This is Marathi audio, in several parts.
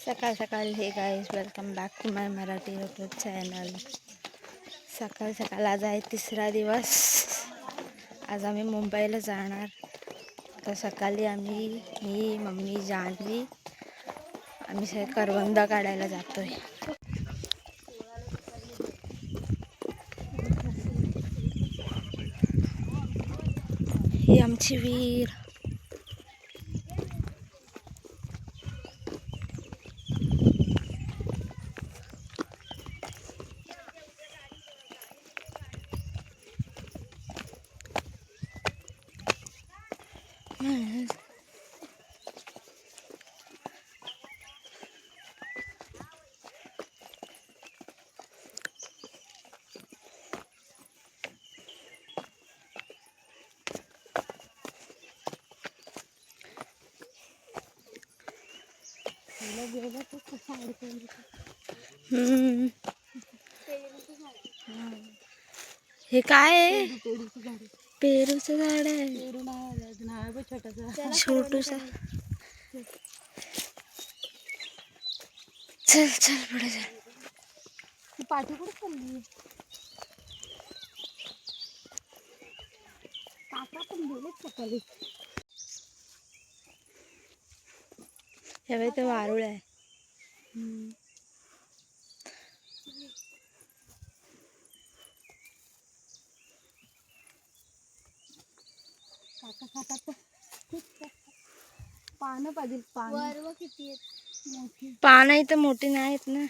सकाळ सकाळ hey guys welcome back to my Marathi YouTube channel. सकाळ सकाळ आज आहे तिसरा दिवस. आज आम्ही मुंबईला जाणार. तर सकाळी मी मम्मी जान्हवी आम्ही सगळे करवंद काढायला जातोय. ही आमची विहीर. हे काय आहे? पेरूचं झाड आहे. छोटूसा. चल चल पुढे चल. पाठी कुठे चालली? काका पण गेलेच सकाळी. हे तर वारुळ आहे. काका खातात पानं पाहिजे. पानं किती आहेत मोठी. पानं इथं मोठी नाहीत ना.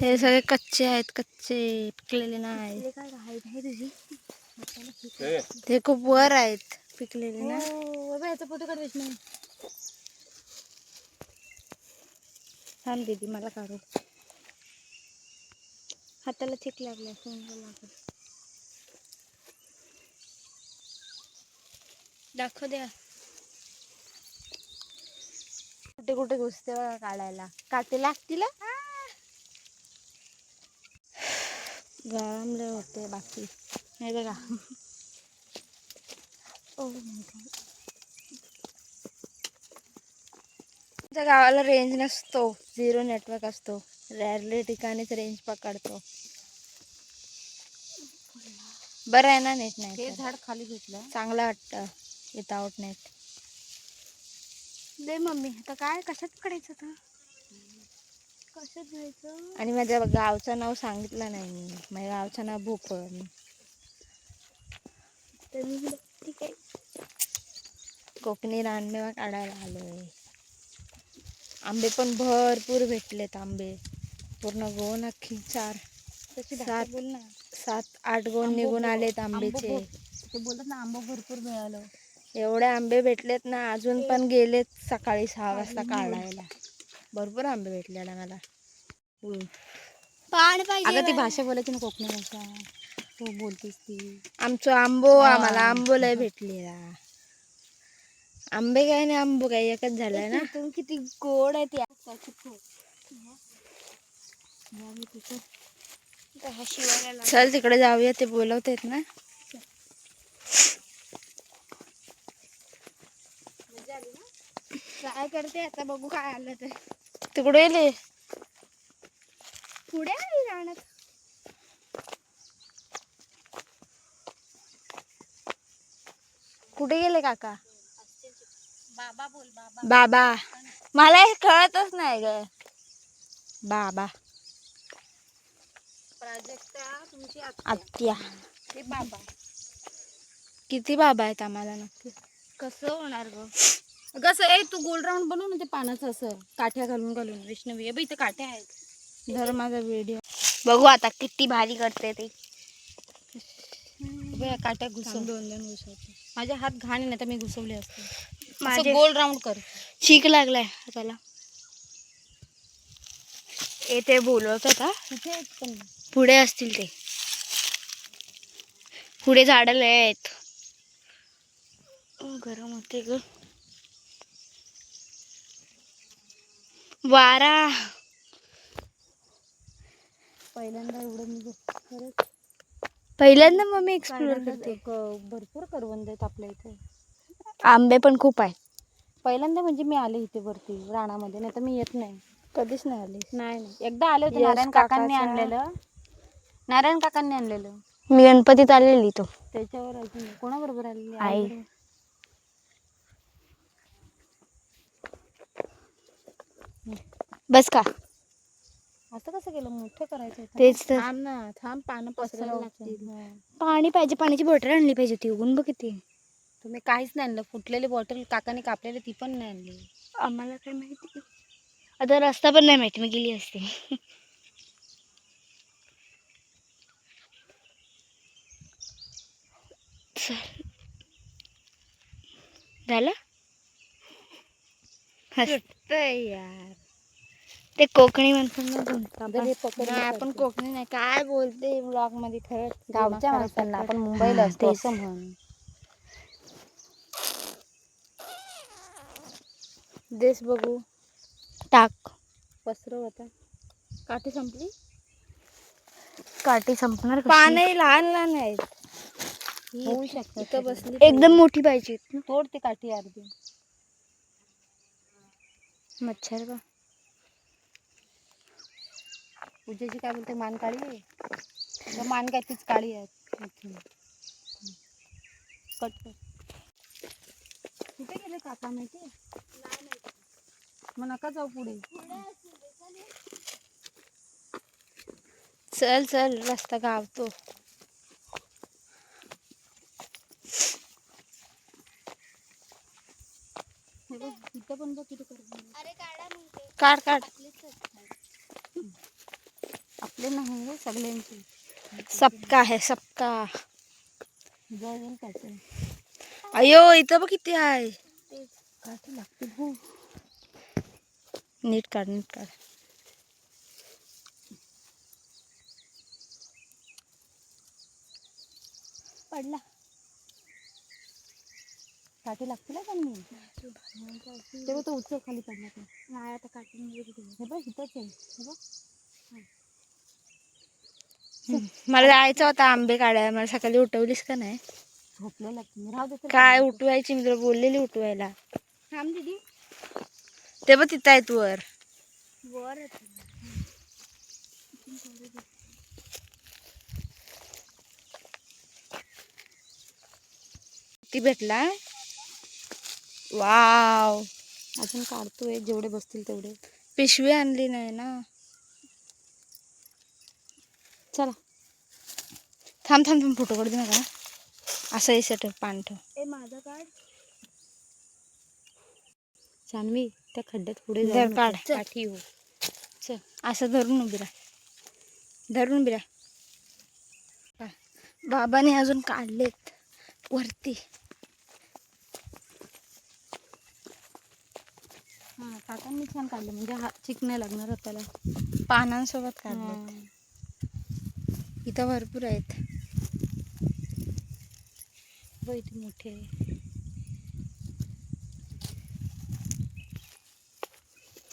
हे सगळे कच्चे आहेत. कच्चे पिकलेले नाही. ते खूप वर आहेत. पिकलेले ना. याचा फोटो काढ नाही. थांब दीदी मला काढू. हाताला चिक लागला. दाखव द्या. कुठे कुठे घुसते बघा काढायला. काटे लागतील. गरमले होते बाकी नाही बघा. आमच्या गावाला रेंज नसतो. 0 नेटवर्क असतो. रेअरली ठिकाणीच रेंज पकडतो. बरं आहे ना नेट नाही. हे झाड खाली घेतलं चांगलं वाटतं विदाउट नेट. दे मम्मी. आता काय कशात पकडायचं? आता कशात घ्यायचं? आणि माझ्या गावचं नाव सांगितलं नाही मी. माझ्या गावचं नाव भोपळ. ठीक आहे. कोकणी रानमेवा काढायला आलोय. आंबे पण भरपूर भेटलेत. आंबे पूर्ण गोण अख्खी 7-8 गोण निघून आलेत आंब्याचे. ते बोलतात ना आंबा भरपूर मिळालं. एवढे आंबे भेटलेत ना. अजून पण गेलेत सकाळी 6 वाजता काढायला. भरपूर आंबे भेटलेला मला. अगं ती भाषा बोलायची ना, कोकणी भाषा. तू बोलतेस ती. आमचं आंबो आम्हाला आंबो लय भेटलेला. आंबे काय नाही आंबो काय एकच झालाय ना. किती गोड आहे ते. चल तिकडे जाऊया. ते बोलवतेत ना. काय करते आता बघू काय आलं तर. तिकडे येले पुढे आहे रानात. कुठे गेले काका? बाबा बोल. बाबा मला हे कळतच नाही ग. बाबा प्राजक्ता तुमची आत्या. ते बाबा. किती बाबा आहेत आम्हाला नक्की? कसं होणार ग? कसं तू गोल राऊंड बनव ना ते पानाचं असं काठ्या घालून घालून. वैष्णवी इथे काठ्या आहेत. धर माझा व्हिडिओ. बघू आता किती भारी करते ते. काट्या घुसव. 2 घुसवते. माझे हात घाण नाही तर मी घुसवले असते. माझे गोल राऊंड कर. चीक लागलाय हाताला. ते बोलवत होता. कुठे आहेत पण? पुढे असतील ते. पुढे झाडं लय आहेत. गरम होते ग. वारा. पहिल्यांदा एवढं मी खरंच पहिल्यांदा मम्मी एक्सप्लोर पहिल्यांदा करते. भरपूर करवंद आहेत आपल्या इथे. आंबे पण खूप आहे. पहिल्यांदा म्हणजे मी आले इथे वरती रानामध्ये, नाही तर मी येत नाही. कधीच नाही आली. नाही एकदा आले होते. यश नारायण काकांनी काकाचा- आणलेलं. नारायण काकांनी आणलेलं. मी गणपतीत आलेली तो. त्याच्यावर अजून कोणाबरोबर आलेली? आई. आईबरोबर. बस का? असं कसं केलं? मोठं करायचं होतं. तेच तर. थांब ना, थांब, पानं पसरायला लागतील. पाणी पाहिजे, पाण्याची बॉटल आणली पाहिजे ती. उगून बघ किती. तुम्ही काहीच नाही आणलं. फुटलेली बॉटल काकाने कापलेली ती पण नाही आणली. आम्हाला काय माहिती. आता रस्ता पण नाही माहिती, मी गेली असते. झालं हसतय यार. ते कोकणी म्हणतात ना आपण कोकणी नाही, काय बोलते ब्लॉग मध्ये. खरंच गावच्या माणसांना आपण माणसाला. मुंबईला हा, असतो तेच. असं म्हण. देश बघू. टाक. पसरव आता. काठी संपली. काठी संपणार कशी? पाने लहान लहान आहेत. होऊ शकतं. इथं बसली एकदम मोठी पाहिजे. तोड ती काठी अर्धी. मच्छर का? पूजेची काय बोलते, मान काळी आहे. तर मान काय तीच काळी आहे. कट कर. कुठे गेले काका माहिती? मग नका जाऊ पुढे. चल चल, रस्ता गावतो. इथं पण बघ किती करतो. काढ काढ. आपले नाही सगळ्यांची. सबका है सबका. जाईल काठी. अयो इथं बघ किती आहे. काठी लागते हो. नीट काढ, नीट काढ. पडला. काठी लागतील का मी? तेव्हा तो उचल खाली पडला. नाही आता काठी हे बघ इथंच आहे. हे बघ. मला जायचं होतं आंबे काढायला. मला सकाळी उठवलीस का नाही? झोपलेला राहू दे. काय उठवायची? मी तुला बोललेली उठवायला. थांब दीदी. ते बघ तिथं आहेत वर. वर ती भेटला. वाव. अजून काढतोय जेवढे बसतील तेवढे. पिशवी आणली नाही ना. चला. थांब थांब थांब, फोटो काढू दे नका. असं यायचं पान ठेव. ए माझा काढ. जान्हवी त्या खड्ड्यात पुढे धर, जाऊन काढ. काठी हो. चल असं धरून उभी राहा. धरून उभी राहा. बाबाने अजून काढलेत वरती. हा काकांनी छान काढले. म्हणजे हा चिक नाही लागणार त्याला. पानांसोबत काढलेत. इथं भरपूर आहेत. इथे मोठे.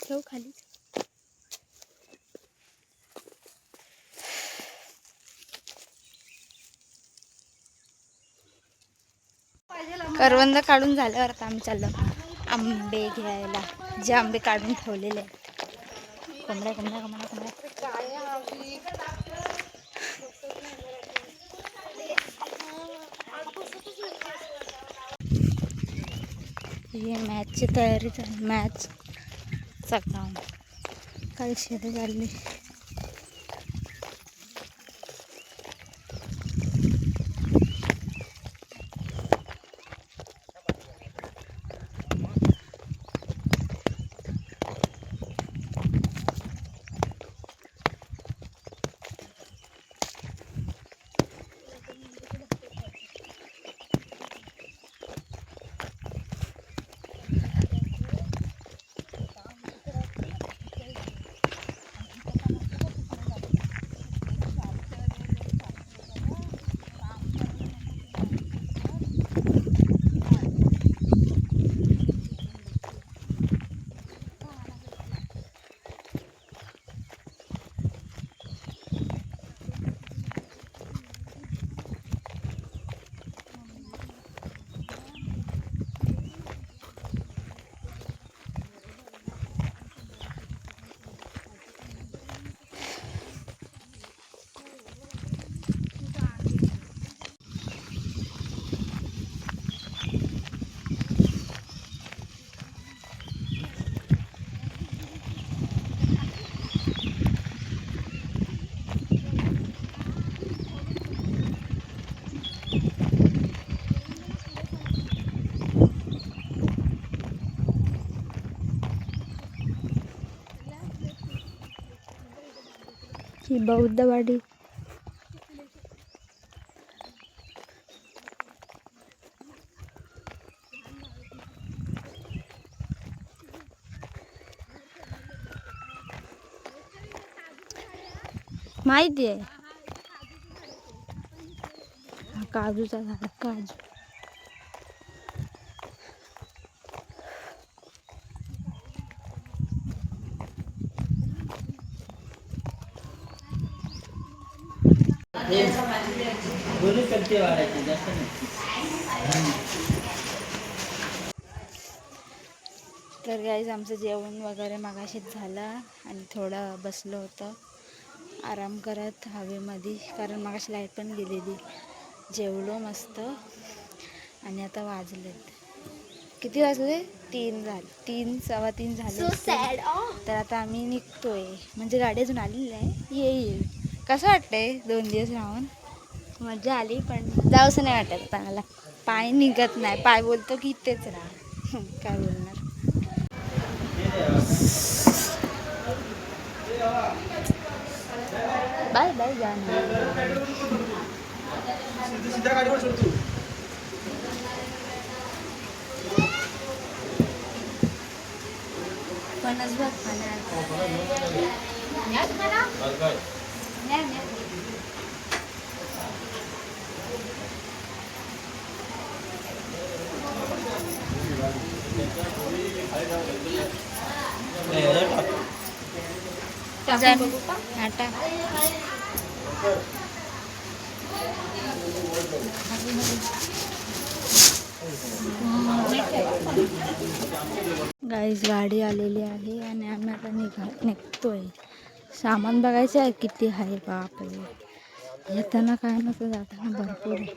ठेव खाली. करवंद काढून झाल्यावर आता आम्ही चाललो आंबे घ्यायला. जे आंबे काढून ठेवलेले आहेत. कोंबड्या कोंबड्या कोंबड्या कोंबड्या. ही मॅचची तयारी चालली. मॅचचा काम काल शेती झाली. ही बौद्धवाडी. माहिती आहे हा काजूचा झाड. काजू तर गाईज आमचं जेवण वगैरे मगाशीच झालं आणि थोडं बसलो होतं आराम करत हवेमध्ये, कारण मगाशी लाईट पण गेलेली. जेवलो मस्त आणि आता वाजलेत किती वाजले? 3 झाले. 3 सव्वा 3 झाले. तर आता आम्ही निघतोय, म्हणजे गाडी अजून आलेली नाही, येईल. कसं वाटतंय 2 दिवस राहून? मजा आली, पण जाऊसं नाही वाटत आता मला. पाय निघत नाही, पाय बोलतो की इथेच राहा. काय बोलणार. बाय बाय फणसभात खाणार. आटा गाईज गाडी आलेली आहे आणि आम्ही आता निघतोय. सामान बघायचं आहे किती आहे. बापरे, येताना काय नसतं, जाताना भरपूर आहे.